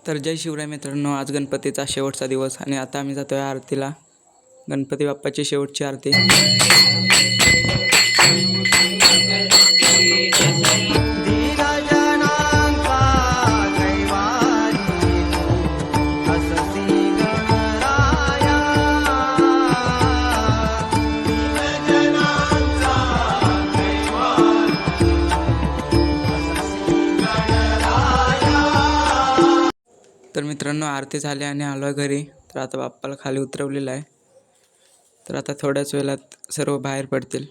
तर जय शिवराय मित्रांनो, आज गणपतीचा शेवटचा दिवस आणि आता आम्ही जातोय आरतीला. गणपती बाप्पाची शेवटची आरती. तर मित्रांनो, आरती झाली आणि आलो आहे घरी. तर आता बाप्पाला खाली उतरवलेलं आहे. तर आता थोड्याच वेळात सर्व बाहेर पडतील.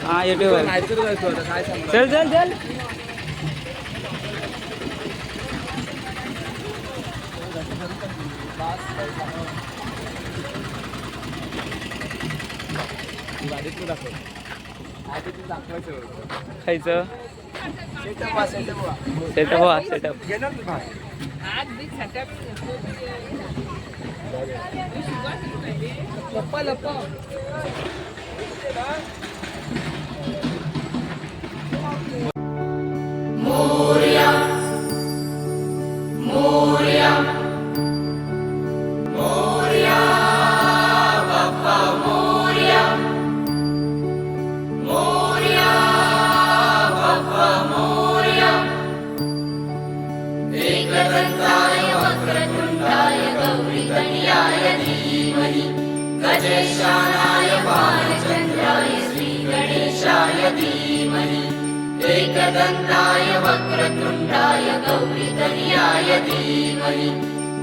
हाँ ये चल चल चल खायचं सेटअप हो सेटअप मोरया मोरया मोरया बाप्पा मोरया मोरया बाप्पा मोरया एकदंताय वक्रतुंडाय गौरीकन्याय धीमहि गजेशानाय बालचन्द्राय श्रीगणेशाय धीमहि एकदंताय वक्रतुंडाय गौरीकन्याय धीमहि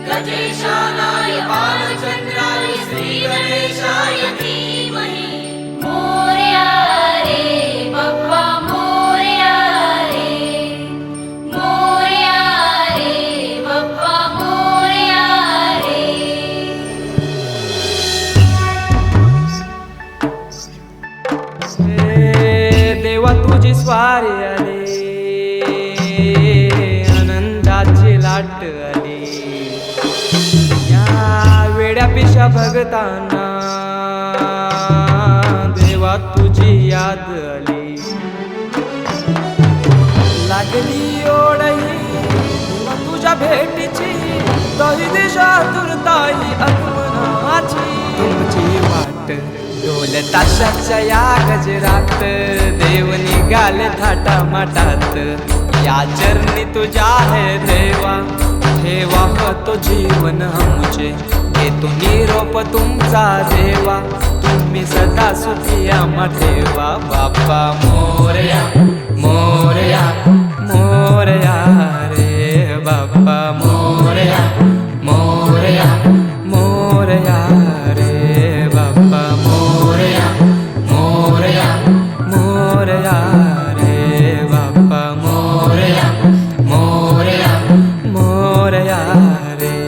गजेशानाय बालचन्द्राय श्रीगणेशाय धीमहि मोरया रे बाप्पा मोरया रे बाप्पा मोरया रे. देवा तुझी स्वारी आली, आनंदाची लाट आली. या वेड्या पिशा भगतांना देवा तुझी याद आली. लागली ओढही देवा तुझ्या भेटीची, तही दिशा तुरताई आगमनाची. तुमची वाट ढोल ताशाच्या या गजरात, देव निघाले थाटा माटात. या चरणी तुझ्या है देवा, ठेवा तो जीवन आमचे. घेतो निरोप तुमचा देवा, तुम्ही सदा सुखी आम्हा ठेवा. बाप्पा मोरया मोरया मोरया रे बाप्पा मोरया मोरया मोरया रे बाप्पा मोरया मोरया मोरया रे बाप्पा मोरया मोरया मोरया रे.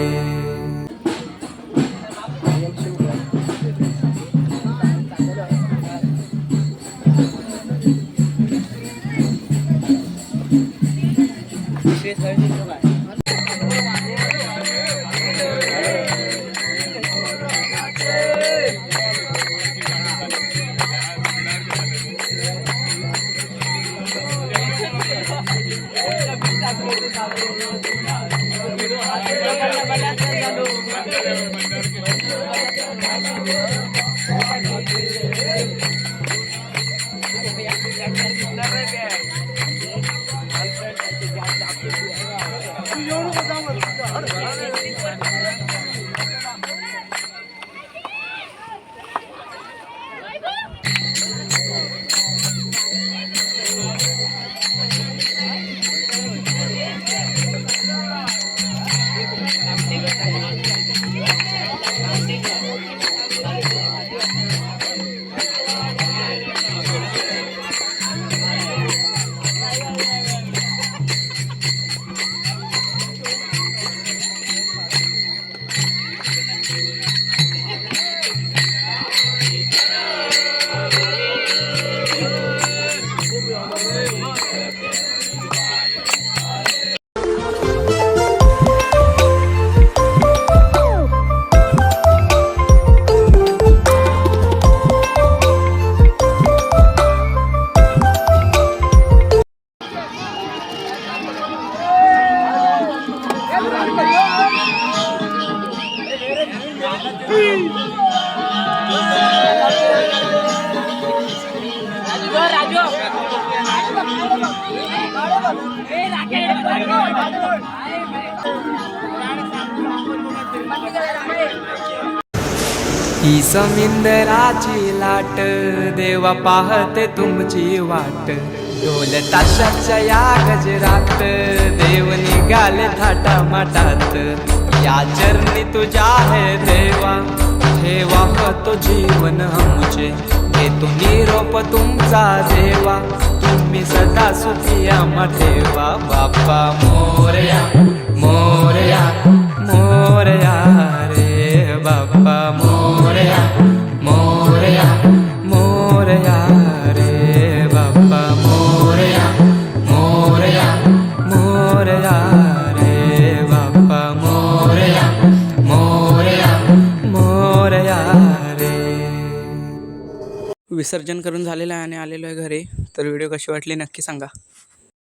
ही समिंदराची लाट देवा पाहते तुमची वाट ढोल ताशाच्या या गजरात देव निघाले थाटा माटात या चरणी तुझ्या है देवा ठेवा तो जीवन आमचे घेतो निरोप तुमचा देवा तुम्ही सदा सुखी आम्हा ठेवा बाप्पा मोरया मोरया मोरया रे बाप्पा मोरया मोरया मोरया रे बाप्पा मोरया मोरया मोरया रे बाप्पा मोरया मोरया मोरया रे. विसर्जन करून झालेलं आहे आणि आलेलो आहे घरी. तर व्हिडिओ कशी वाटली नक्की सांगा.